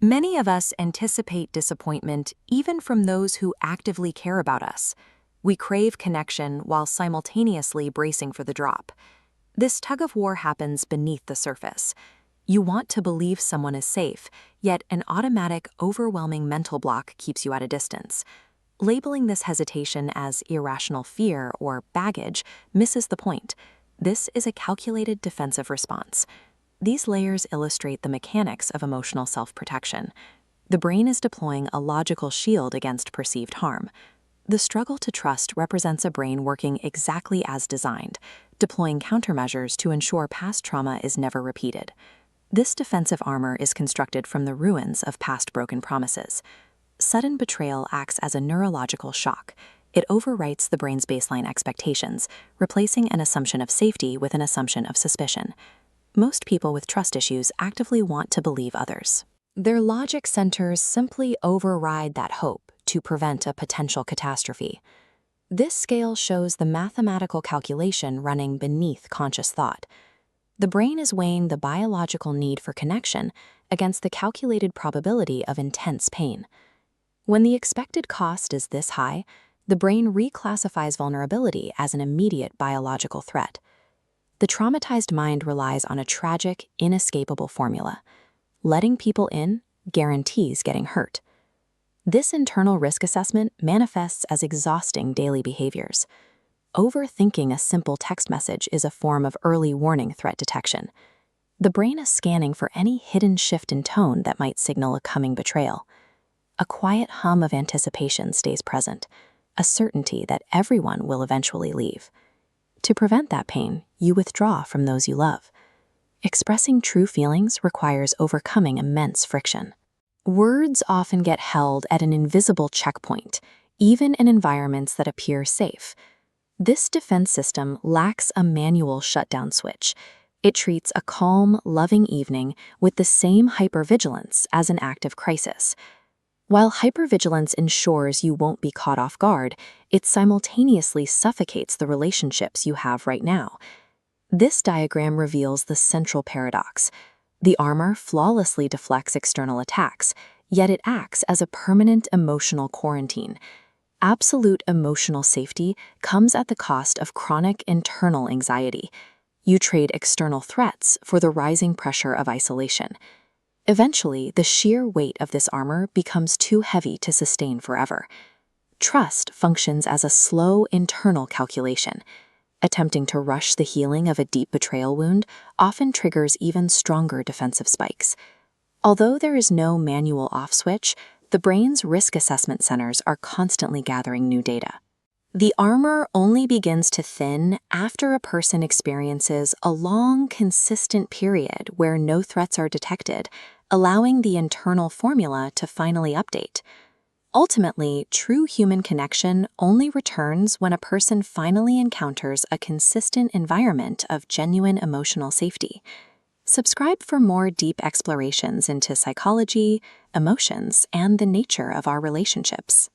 Many of us anticipate disappointment even from those who actively care about us. We crave connection while simultaneously bracing for the drop. This tug-of-war happens beneath the surface. You want to believe someone is safe, yet an automatic, overwhelming mental block keeps you at a distance. Labeling this hesitation as irrational fear or baggage misses the point. This is a calculated defensive response. These layers illustrate the mechanics of emotional self-protection. The brain is deploying a logical shield against perceived harm. The struggle to trust represents a brain working exactly as designed, deploying countermeasures to ensure past trauma is never repeated. This defensive armor is constructed from the ruins of past broken promises. Sudden betrayal acts as a neurological shock. It overwrites the brain's baseline expectations, replacing an assumption of safety with an assumption of suspicion. Most people with trust issues actively want to believe others. Their logic centers simply override that hope to prevent a potential catastrophe. This scale shows the mathematical calculation running beneath conscious thought. The brain is weighing the biological need for connection against the calculated probability of intense pain. When the expected cost is this high, the brain reclassifies vulnerability as an immediate biological threat. The traumatized mind relies on a tragic, inescapable formula. Letting people in guarantees getting hurt. This internal risk assessment manifests as exhausting daily behaviors. Overthinking a simple text message is a form of early warning threat detection. The brain is scanning for any hidden shift in tone that might signal a coming betrayal. A quiet hum of anticipation stays present, a certainty that everyone will eventually leave. To prevent that pain, you withdraw from those you love. Expressing true feelings requires overcoming immense friction. Words often get held at an invisible checkpoint, even in environments that appear safe. This defense system lacks a manual shutdown switch. It treats a calm, loving evening with the same hypervigilance as an active crisis. While hypervigilance ensures you won't be caught off guard, it simultaneously suffocates the relationships you have right now. This diagram reveals the central paradox. The armor flawlessly deflects external attacks, yet it acts as a permanent emotional quarantine. Absolute emotional safety comes at the cost of chronic internal anxiety. You trade external threats for the rising pressure of isolation. Eventually, the sheer weight of this armor becomes too heavy to sustain forever. Trust functions as a slow internal calculation. Attempting to rush the healing of a deep betrayal wound often triggers even stronger defensive spikes. Although there is no manual off switch, the brain's risk assessment centers are constantly gathering new data. The armor only begins to thin after a person experiences a long, consistent period where no threats are detected, allowing the internal formula to finally update. Ultimately, true human connection only returns when a person finally encounters a consistent environment of genuine emotional safety. Subscribe for more deep explorations into psychology, emotions, and the nature of our relationships.